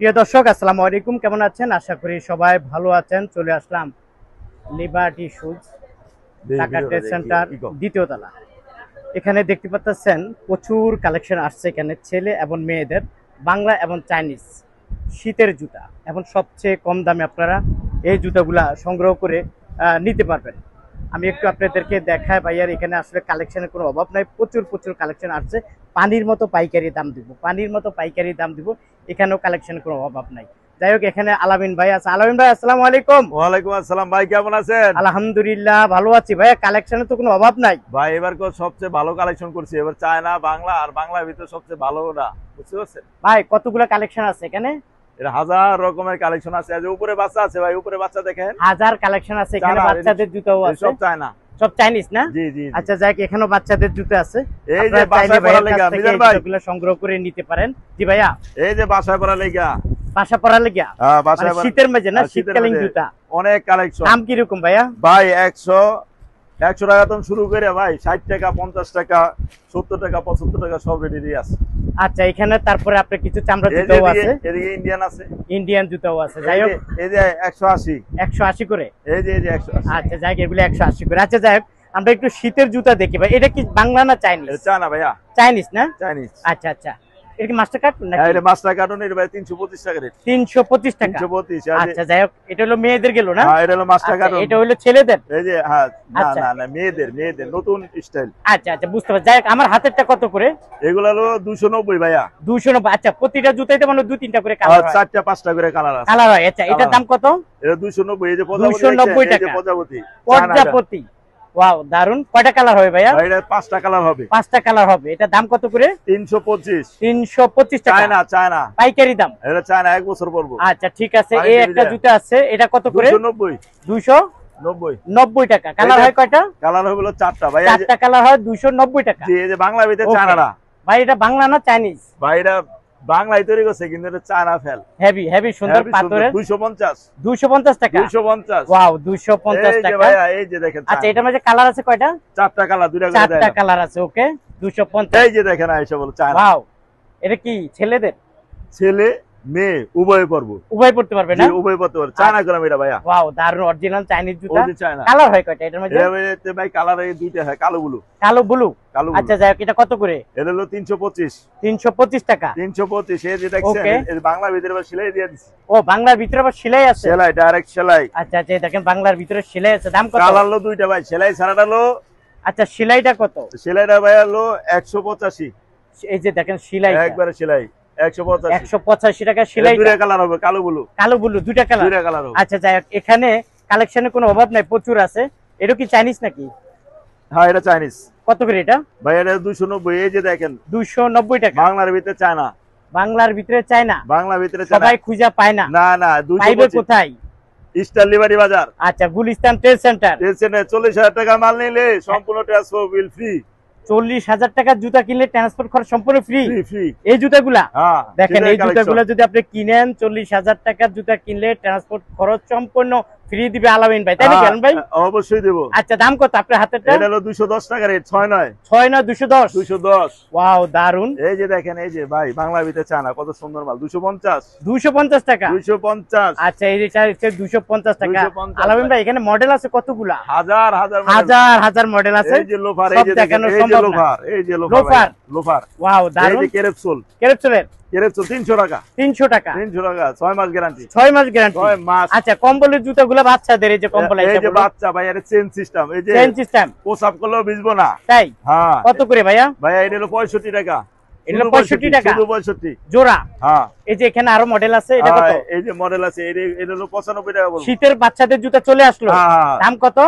প্রিয় দর্শক, আসসালামু আলাইকুম। কেমন আছেন? আশা করি সবাই ভালো আছেন। চলে আসলাম Liberty shoes Dhaka trade centre দ্বিতীয় তলা। এখানে দেখতে পাচ্ছেন প্রচুর কালেকশন আসছে এখানে ছেলে এবং মেয়েদের বাংলা এবং চাইনিজ শীতের জুতা। এখন সবচেয়ে কম দামে আপনারা এই জুতাগুলা সংগ্রহ করে নিতে পারবেন। আমি একটু আপনাদেরকে দেখাই ভাইয়ার, এখানে আসলে কালেকশনের কোনো অভাব নাই। প্রচুর প্রচুর কালেকশন আসছে। পানির মতো পাইকারি দাম দিব। এখানেও কালেকশনের কোনো অভাব নাই। যাই হোক, এখানে আলামিন ভাই আছে। আলামিন ভাই, আসসালামু আলাইকুম। ওয়ালাইকুম আসসালাম ভাই, কেমন আছেন? আলহামদুলিল্লাহ ভালো আছি ভাইয়া। কালেকশনের তো কোনো অভাব নাই ভাই, এবার সবচেয়ে ভালো কালেকশন করছি। এবার চায়না, বাংলা আর বাংলার ভিতরে সবচেয়ে ভালো না, বুঝতে পারছেন ভাই? কতগুলো কালেকশন আছে এখানে? এর হাজার রকমের কালেকশন আছে। আজ উপরে বাচ্চা আছে ভাই, উপরে বাচ্চা দেখেন, হাজার কালেকশন আছে এখানে। বাচ্চাদের জুতাও আছে, সব চায়না, সব চাইনিজ না? জি জি। আচ্ছা, যাই হোক, এখানেও বাচ্চাদের জুতো আছে। এই যে বাসায় পরা লেগা মিজান ভাই, এগুলো সংগ্রহ করে নিতে পারেন। জি ভাইয়া, এই যে বাসায় পরা লেগা, বাসা পরা লেগা, হ্যাঁ বাসায় পরা, শীতের মাঝে না, শীতকালীন জুতা। অনেক কালেকশন। দাম কি রকম ভাইয়া? ভাই 100 টাকা তো শুরু করে ভাই 60 টাকা, 50 টাকা, 70 টাকা, 75 টাকা সব রেডি আছে। আচ্ছা, এখানে তারপরে আপনার কিছু চামড়া জুতাও আছে, এদিকে ইন্ডিয়ান আছে, ইন্ডিয়ান জুতাও আছে। যাই হোক, এই যে 180 করে। এই যে 180। আচ্ছা, যাই হোক, এগুলো 180 করে। আচ্ছা, যাই হোক, আমরা একটু শীতের জুতা দেখি ভাই। এটা কি বাংলা না চাইনিজ? চায়না ভাইয়া, চাইনিজ না? চাইনিজ। আচ্ছা আচ্ছা, এটা কি মাস্টার কার্ড নাকি? হ্যাঁ, এটা মাস্টার কার্টন। এর ভাই 325 টাকা রেট। 325 টাকা। 325। আচ্ছা, যাই হোক, এটা হলো মেয়েদের গেল না? হ্যাঁ, এটা হলো মাস্টার কার্টন। এটা হলো ছেলেদের? এই যে হ্যাঁ, না আচ্ছা। না না, মেয়েদের নতুন স্টাইল। আচ্ছা আচ্ছা, বুঝতে পারছি। যাই হোক, আমার হাতেরটা কত করে? এগুলো হলো 290 ভাইয়া। 290। আচ্ছা, প্রতিটা জুতাইতে মানে 2-3টা করে কালার হয়? 4টা 5টা করে কালার আছে। কালার হয়। আচ্ছা, এটার দাম কত? এটা 290। এই যে 290 টাকা। প্রজাপতি। ওয়াও, দারুন। কয়টা কালার হবে ভাইয়া? এটা 5টা কালার হবে। 5টা কালার হবে। এটা দাম কত করে? 325। 325 টাকা। চায়না পাইকারি দাম? এটা চায়না, 1 বছর পড়বো। আচ্ছা, ঠিক আছে। এই একটা জুতা আছে, এটা কত করে? 290। 290 টাকা। কালার হয় কয়টা? কালার হলো 4টা ভাই। 4টা কালার হয় 290 টাকা। জি, এই যে বাংলা ভিতরে চায়নারা। ভাই, এটা বাংলা না চাইনিজ? ভাই, এটা বাংলায় তৈরি করছে, কিন্তু এটা চায়না ফেল। হেভি হেভি সুন্দর পাথরের। 250। 250 টাকা। 250। ওয়াও, 250 টাকা ভাইয়া। এই যে দেখেন। আচ্ছা, এটার মধ্যে কালার আছে কয়টা? 4টা কালার, 2টা করে দেয়। 4টা কালার আছে। ওকে, 250। এই যে দেখেন, আয়েশা বল চায়না। ওয়াও, এটা কি ছেলেদের? ছেলে মেয়ে উভয় পরবো। উভয় পড়তে পারবে না? উভয় পরতে পারবে। চায়না গ্রাম এটা ভাইয়া। ওয়াও, দারুন। অরিজিনাল চাইনিজ জুতা। চায়না। কালার হয় কয়টা এটার মধ্যে? এতে ভাই কালার এই দুইটা হয়, কালো ব্লু। কালো ব্লু। আচ্ছা, যাই হোক, এটা কত করে? এটা হলো 325। 325 টাকা। 325। এই যে দেখছেন, এর বাংলা ভিতরে আবার সেলাই দিয়ে দিছি। ও, বাংলার ভিতরে আবার সেলাই আছে? সেলাই, ডাইরেক্ট সেলাই। আচ্ছা আচ্ছা, দেখেন বাংলার ভিতরে সেলাই আছে। দাম কত? কালার হলো দুইটা ভাই, সেলাই ছাড়াটা হলো। আচ্ছা, সেলাইটা কত? সেলাইটা ভাই হলো 185। এই যে দেখেন সেলাই, একবারে সেলাই 185। 185 টাকা সেলাই। দুইটা কালার হবে, কালো ব্লু। কালো ব্লু, দুইটা কালার। হবে। আচ্ছা, যাই হোক, এখানে কালেকশনের কোনো অভাব নাই, প্রচুর আছে। এটা কি চাইনিজ নাকি? হ্যাঁ, এটা চাইনিজ। কত করে এটা? ভাই, এটা 290। এই যে দেখেন, 290 টাকা। বাংলার ভিতরে চায়না। বাংলার ভিতরে চায়না? বাংলার ভিতরে চায়না। সবাই খুঁজে পায় না। না না, পাইবে কোথায়? স্টার লিবারি বাজার। আচ্ছা, গুলিস্তান ট্রেড সেন্টার। 40,000 টাকা মাল নিলে সম্পূর্ণ ট্রান্সপোর্ট বিল ফ্রি। 40,000 টাকার জুতা কিনলে ট্রান্সপোর্ট খরচ সম্পূর্ণ ফ্রি। ফ্রি। এই জুতাগুলা হ্যাঁ, দেখেন, এই জুতাগুলা যদি আপনি কিনেন, 40,000 টাকার জুতা কিনলে ট্রান্সপোর্ট খরচ সম্পূর্ণ ফ্রি দিবে আলামিন ভাই, তাই নাকি আলামিন ভাই? অবশ্যই দেব। আচ্ছা, দাম কত আপনার হাতেরটা? এটা হলো 210 টাকা রেট। 6 9 210। 210। ওয়াও, দারুন। এই যে দেখেন, এই যে ভাই বাংলার ভিতরে চায়না, কত সুন্দর মাল। 250। 250 টাকা। 250। আচ্ছা, এই যে 250 টাকা। 250 আলামিন ভাই, এখানে মডেল আছে কতগুলা? হাজার হাজার হাজার মডেল আছে। এই যে লোফার, সব এই যে দেখেন, দেখানো এই যে সম্ভব না। লোফার, এই যে লোফার। লোফার। ওয়াও, দারুন। এই যে কেরেপসোল। কেরেপসোলের 300 টাকা। 300 টাকা। 300 টাকা, 6 মাস গ্যারান্টি। 6 মাস গ্যারান্টি। 6 মাস। আচ্ছা, কম্বলের জুতাগুলো বাচ্চাদের, এই যে কম্বল আছে, এই যে বাচ্চা ভাই, এটা চেন সিস্টেম। এই যে চেন সিস্টেম। পোশাক করলেও ভিজবো না। তাই? হ্যাঁ। কত করে ভাইয়া? ভাইয়া, এটা হলো 65 টাকা। এটা হলো 65 টাকা। শুধু 65 জোড়া। হ্যাঁ। এই যে এখানে আরো মডেল আছে, এটা কত? এই যে মডেল আছে, এটা হলো 95 টাকা বলবো। শীতের বাচ্চাদের জুতা চলে আসলো। দাম কত?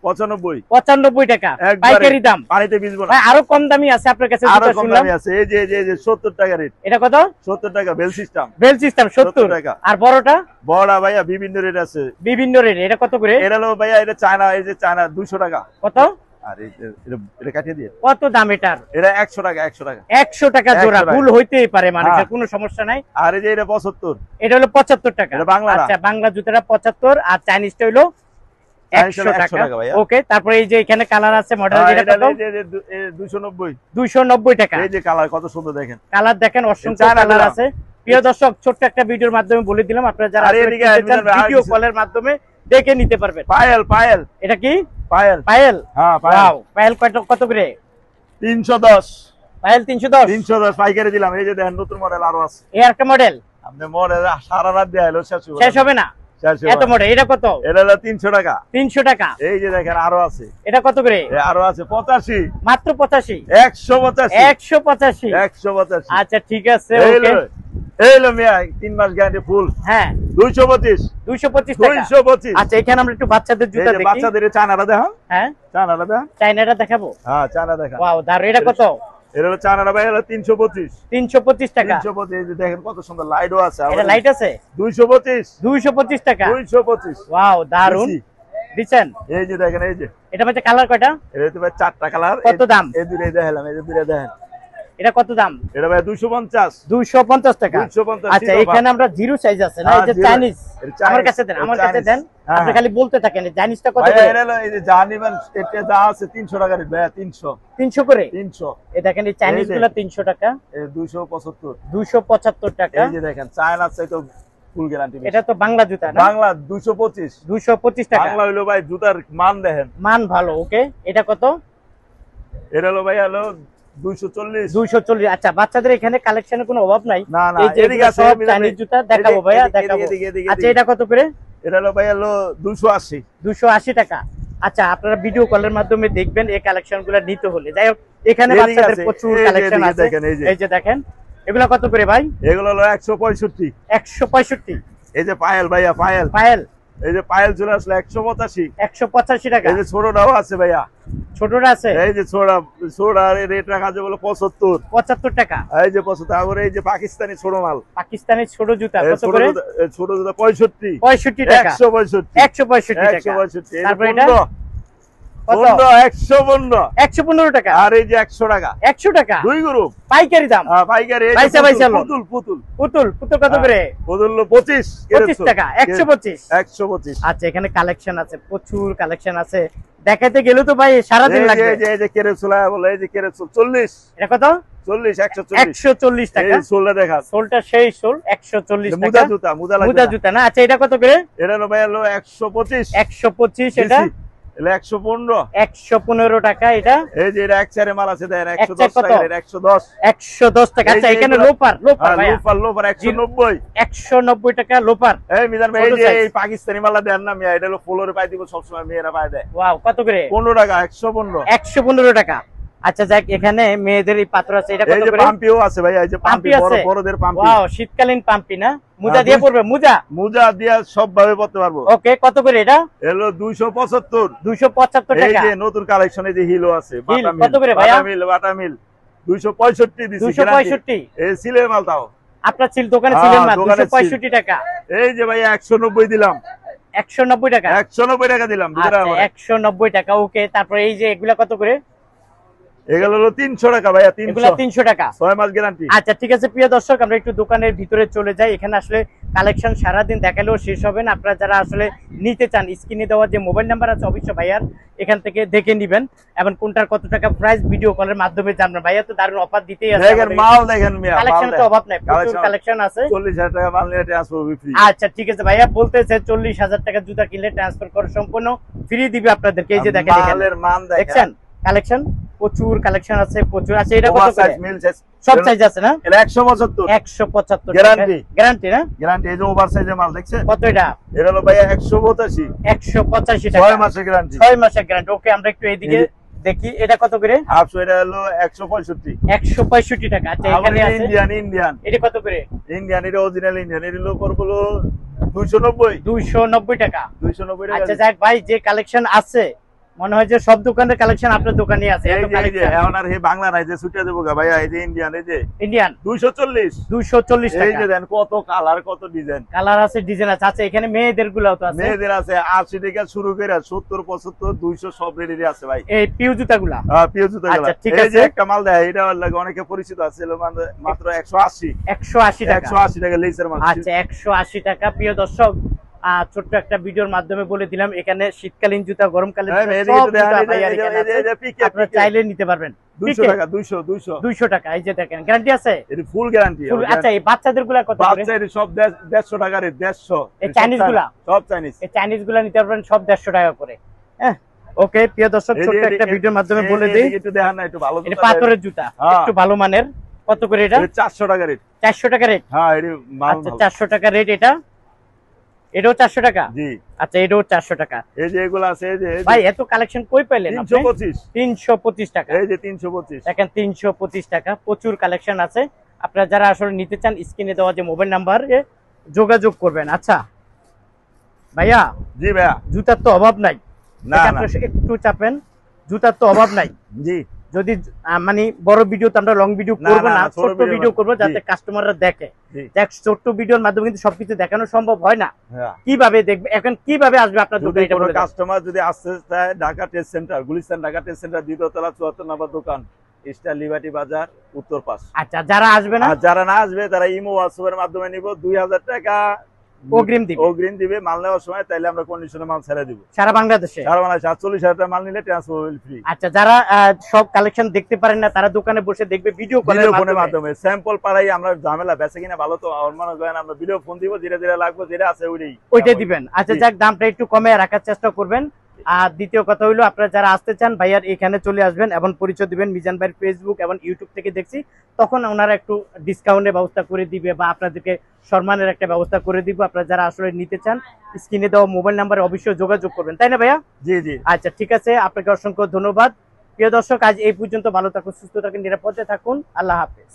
95। 95 টাকা পাইকারি দাম। পানিতে ভিজবো না। ভাই, আরো কম দামি আছে আপনার কাছে? আরো কম দামি আছে। এই যে 70 টাকা রেট। এটা কত? 70 টাকা বেল সিস্টেম। বেল সিস্টেম 70 টাকা। আর বড়টা? বড়টা ভাইয়া বিভিন্ন রেট আছে। বিভিন্ন রেট। এটা কত করে? এটা হলো ভাইয়া, এটা চায়না, এই যে চায়না 200 টাকা। কত? আর এটা কাটিয়ে দিয়ে। কত দাম এটার? এটা 100 টাকা। 100 টাকা। 100 টাকা জোড়া। ভুল হইতেই পারে মানুষের, কোনো সমস্যা নাই। আর এই যে এটা 75। এটা হলো 75 টাকা। এটা বাংলা। আচ্ছা, বাংলা জুতাটা 75 আর চাইনিজটা হলো 100 টাকা। ওকে, তারপরে এই যে এখানে কালার আছে, মডেল যেটা কত? 290। 290 টাকা। এই যে কালার কত সুন্দর দেখেন। কালার দেখেন, অসংখ্য কালার আছে। প্রিয় দর্শক ছোট্ট একটা ভিডিওর মাধ্যমে বলে দিলাম, আপনারা যারা আরে এদিকে আসবেন না, ভিডিও কলের মাধ্যমে দেখে নিতে পারবেন। পায়েল পায়েল এটা কি পায়েল পায়েল? হ্যাঁ পায়েল। ওয়াও, পায়েল কত করে? 310 পায়েল 310। 310 পাইকারি দিলাম। এই যে দেখেন নতুন মডেল আরো আছে। এই একটা মডেল আপনি মডেল সারা রাত দেয়া হলো শেষ হবে না এত মডেল। এটা কত? এটা হলো 300 টাকা। 300 টাকা। এই যে দেখেন আরো আছে। এটা কত করে? আরো আছে 85, মাত্র 85। 185, 185। 185। আচ্ছা ঠিক আছে, এই ওকে। লো, এই লো মিয়া 3 মাস গ্যারান্টি ফুল। হ্যাঁ 225, 225 টাকা। 225। আচ্ছা এখানে আমরা একটু বাচ্চাদের জুতা এই যে দেখি। বাচ্চাদের চায়নাটা দেখো। হ্যাঁ চায়নাটা দেখো। চাইনাটা দেখাবো। হ্যাঁ চায়না দেখা। ওয়াও দারুণ। এটা কত? এটা হলো চায়নাটা ভাই, হলো 325। 325 টাকা। 325। এই যে দেখেন কত সুন্দর লাইটও আছে। এটা লাইট আছে। 225, 225 টাকা। 225। ওয়াও দারুণ দিচ্ছেন। এই যে দেখেন, এই যে এটা মধ্যে কালার কয়টা? এটা তো ভাই 4টা কালার। কত দাম? এই দুইটাই দেখালাম, এই যে দুইটা দেখেন। এটা কত দাম? এটা ভাই 250। 250 টাকা। 250। আচ্ছা এখানে আমরা জিরো সাইজ আছে না, এই যে চাইনিজ। আমার কাছে দেন, আমার কাছে দেন। আপনি খালি বলতে থাকেন চাইনিজটা কত ভাই করে? এটা হলো এই যে জানিবেন এটা যা আছে 300 টাকা রেট ভাই। 300 300 করে। 300। এই দেখেন এই চাইনিজ গুলো 300 টাকা। এই 275। 275 টাকা। এই যে দেখেন চায়না চাই তো ফুল গ্যারান্টি। এটা তো বাংলা জুতা না? বাংলা 225। 225 টাকা। বাংলা হলো ভাই জুতার মান দেখেন। মান ভালো, ওকে। এটা কত? এটা হলো ভাই হলো 240। 240। আচ্ছা বাচ্চাদের এখানে কালেকশনের কোনো অভাব নাই। না না এই যে এদিকে আছে সব চাইনিজ জুতা দেখাবো ভাইয়া, দেখাবো। আচ্ছা এটা কত করে? এটা হলো ভাই হলো 280। 280 টাকা। আচ্ছা আপনারা ভিডিও কলের মাধ্যমে দেখবেন এই কালেকশনগুলো নিতে হলে। যাই হোক এখানে এদিকে বাচ্চাদের আছে, প্রচুর এই যে কালেকশন এদিকে আছে। দেখেন, এই যে। এই যে দেখেন এগুলা কত করে ভাই? এগুলো হলো 165। 165। এই যে পায়েল ভাইয়া, পায়েল। পায়েল। এই যে পায়েল চলে আসলে 185। 185 টাকা। এই যে ছোটটাও আছে ভাইয়া। ছোটটা আছে। এই যে ছোটার রেট রাখা আছে বলে 75। 75 টাকা। এই যে 75। আর এই যে পাকিস্তানি ছোট মাল। পাকিস্তানি ছোট জুতা এই কত করে? ছোট জুতা 65। 65 টাকা। 165। 165 টাকা। 165। তারপর এটা কত? 115। 115 টাকা। আর এই যে 100 টাকা। 100 টাকা। দুই গ্রুপ পাইকারি দাম। পাইকারি। এই পয়সা যে পয়সা লো। পুতুল পুতুল পুতুল পুতুল কত করে? পুতুল হলো 25। 25 টাকা। 125। 125। আচ্ছা এখানে কালেকশন আছে, প্রচুর কালেকশন আছে। দেখাতে গেলে তো ভাই সারাদিন লাগবে। এই যে কেরেসুলা বলে, এই যে কেরেসুল 40। এটা কত? 40। 140। 140 টাকা। এই সোলটা দেখা। সোলটা সেই সোল 140 টাকা। মুদা জুতা, মুদা লাগবে। মুদা জুতা না? আচ্ছা এটা কত করে? এটা হলো ভাই হলো 125। 125। এটা এটা 115। 115 টাকা। এটা এই যে এটা এক চারে মাল আছে দেন, এক 110 চার কত? টাকা। এটা 110। 110 টাকা। এই আচ্ছা যে এখানে এগুলো- লোপার ভাইয়া। লোফার 190। 190 টাকা লোপার। এই মিজান ভাই, এই ছোট যে size। এই পাকিস্তানি মালটা দেন না মিয়া, এটা হলো ফ্লোরে পাই দিব সব সময়, মেয়েরা পায় দেয়। ওয়াও কত করে? 15 টাকা। 115। 115 টাকা। আচ্ছা যাক এখানে মেয়েদের এই পাত্র আছে, এটা এই কত যে করে? পাম্পিও আছে ভাই, এই যে পাম্পি পাম্পি বড় আছে? বড়দের পাম্পি। ওয়াও শীতকালীন পাম্পি না? মুজা দিয়ে পড়বে? মুজা দিয়া সব ভাবে পড়তে পারবো। ওকে কত করে এটা? এলো 275। 275 এই টাকা। যে নতুন কালেকশনে যে হিলো আছে, হিল কত করে ভাইয়া? বাটা মিল 265 দিছি। 265। এই সিলের মাল তাও। আপনার ছিল দোকানে হ্যাঁ, ছিলেন না? দোকানে ছিল। 265 টাকা। এই যে ভাই 190 দিলাম। 190 টাকা। 190 টাকা দিলাম। আচ্ছা 190 টাকা। ওকে তারপর এই যে এগুলা কত করে? এগুলো হলো 300 টাকা ভাইয়া। এগুলা 300 টাকা। 6 মাস গ্যারান্টি। আচ্ছা ঠিক আছে প্রিয় দর্শক, আমরা একটু দোকানের ভিতরে চলে যাই। এখানে আসলে কালেকশন সারাদিন দেখালেও শেষ হবে না। আপনারা যারা আসলে নিতে চান স্ক্রিনে দেওয়া যে মোবাইল নাম্বার আছে অবশ্যই ভাইয়ার এখান থেকে দেখে নিবেন, এবং কোনটার কত টাকা প্রাইস ভিডিও কলের মাধ্যমে জানবেন। ভাইয়া তো দারুণ অফার দিতেই আছে। দেখেন মাল দেখেন মিয়া, কালেকশন তো অভাব নাই, প্রচুর কালেকশন আছে। 40,000 টাকা মাল নিয়ে ট্রান্সফার ফ্রি। আচ্ছা ঠিক আছে ভাইয়া বলতেছে 40,000 টাকা জুতা কিনলে ট্রান্সফার করে সম্পূর্ণ ফ্রি দিবে আপনাদেরকে। এই যে দেখেন মালের মান দেখছেন কালেকশন, প্রচুর কালেকশন আছে, প্রচুর আছে। এটা কত ওভার করে? সাইজ মিল সাইজ সব সাইজ আছে না? এটা 175। 175 গ্যারান্টি। গ্যারান্টি না? গ্যারান্টি। এই যে ওভার সাইজের মাল দেখছেন কত এটা? এটা হলো ভাইয়া 185। 185 টাকা। 6 মাসের গ্যারান্টি। 6 মাসের গ্যারান্টি। ওকে আমরা একটু এইদিকে দেখি এটা কত করে? হাফ এটা হলো 165। 165 টাকা। আচ্ছা এখানে আছে ইন্ডিয়ান এটা কত করে? ইন্ডিয়ান। এটা অরিজিনাল ইন্ডিয়ান। এর হলো পড়বো 290। 290 টাকা। 290 টাকা। আচ্ছা যাক ভাই যে কালেকশন আছে মনে হয় যে সব দোকানের কালেকশন আপনার দোকানে আছে। এই এত যে কালেকশন। এখন আর হে বাংলা নাই যে ছুটে দেবো গা ভাইয়া। এই যে ইন্ডিয়ান, এই যে ইন্ডিয়ান 240। 240 এই টাকা। যে দেন কত কালার, কত ডিজাইন। কালার আছে, ডিজাইন আছে। আচ্ছা এখানে মেয়েদের গুলাও তো আছে। মেয়েদের আছে 80 টাকা শুরু করে 70, 75, 200 সব রেডি আছে ভাই। এই পিউ জুতাগুলা। পিও জুতো আচ্ছা, ঠিক এই যে আছে। একটা মাল দেয়, এটা লাগে অনেকে পরিচিত আছে, মাত্র 180। 180 টাকা। 180 টাকা লেসের মাল। আচ্ছা 180 টাকা। প্রিয় দর্শক ছোট্ট একটা ভিডিওর মাধ্যমে বলে দিলাম এখানে শীতকালীন জুতা, গরমকালীন জুতা, সব জুতা ভাইয়ার এখানে আছে। আপনারা চাইলে নিতে পারবেন। 200 টাকা 200 200 টাকা। এই যে দেখেন, গ্যারান্টি আছে? এর ফুল গ্যারান্টি। আচ্ছা, এই বাচ্চাদের গুলা কত করে? বাচ্চা এর সব 150 টাকা রে, 150। এই চাইনিজ গুলা? সব চাইনিজ। এই চাইনিজ গুলা নিতে পারবেন সব 150 টাকা করে। হ্যাঁ, ওকে প্রিয় দর্শক, ছোট্ট একটা ভিডিওর মাধ্যমে বলে দেই, একটু দেখেন না, একটু ভালো এটা পাথরের জুতা, একটু ভালো মানের। কত করে এটা? 400 টাকা রেট। 400 টাকা রেট? হ্যাঁ, এর মাল আচ্ছা, 400 টাকা রেট। এটাও 400 টাকা? জি। আচ্ছা, এটাও 400 টাকা। এই যে এগুলো আছে, এই যে ভাই এত কালেকশন কই পাইলেন আপনি? 325। 325 টাকা। এই যে 325 দেখেন, 325 টাকা। প্রচুর কালেকশন আছে। আপনারা যারা আসলে নিতে চান, স্ক্রিনে দেওয়া যে মোবাইল নাম্বারে যোগাযোগ করবেন। আচ্ছা ভাইয়া। জি ভাইয়া। জুতার তো অভাব নাই। না না, একটু চাপেন, জুতার তো অভাব নাই। জি। যদি মানে বড় ভিডিও তো আমরা লং ভিডিও করবো না, ছোট্ট ভিডিও করবো যাতে কাস্টমাররা দেখে। দেখ, ছোট্ট ভিডিওর মাধ্যমে কিন্তু সবকিছু দেখানো সম্ভব হয় না। কিভাবে দেখবে এখন, কিভাবে আসবে আপনার দোকানে? কোনো কাস্টমার যদি আসতে চায়, Dhaka trade centre, Gulistan Dhaka trade centre, দ্বিতীয় তলা, 74 নম্বর দোকান, স্টার লিবার্টি বাজার, উত্তর পাশ। আচ্ছা, যারা আসবে না, আর যারা না আসবে তারা ইমো হোয়াটসঅ্যাপের মাধ্যমে নিব, 2000 টাকা অগ্রিম দিবে মাল নেওয়ার সময়, তাইলে আমরা কন্ডিশনে মাল ছেড়ে দিব সারা বাংলাদেশে। 48,000 টাকা মাল নিলে ট্রান্সপোর্ট ফ্রি। আচ্ছা, যারা সব কালেকশন দেখতে পারেন না, তারা দোকানে বসে দেখবে ভিডিও কলের মাধ্যমে। স্যাম্পল পাড়াই আমরা ঝামেলা বেঁচে কিনা ভালো তো মনে করেন, আমরা ভিডিও ফোন দিব, যেটা যেটা লাগবে যেটা আছে ওইটাই দিবেন। আচ্ছা যাক, দামটা একটু কমে রাখার চেষ্টা করবেন। আর দ্বিতীয় কথা হইলো, আপনারা যারা আসতে চান ভাইয়ার এখানে চলে আসবেন এবং পরিচয় দিবেন। মিজান ভাইয়ের ফেসবুক এবং ইউটিউব থেকে দেখছি, তখন ওনারা একটু ডিসকাউন্টের ব্যবস্থা করে দিবে বা আপনাদেরকে সম্মানের একটা ব্যবস্থা করে দিব। আপনারা যারা আসলে নিতে চান, স্ক্রিনে দেওয়া মোবাইল নাম্বারে অবশ্যই যোগাযোগ করবেন, তাই না ভাইয়া? জি জি। আচ্ছা ঠিক আছে, আপনাকে অসংখ্য ধন্যবাদ। প্রিয় দর্শক, আজ এই পর্যন্ত। ভালো থাকুন, সুস্থ থাকুন, নিরাপদে থাকুন। আল্লাহ হাফেজ।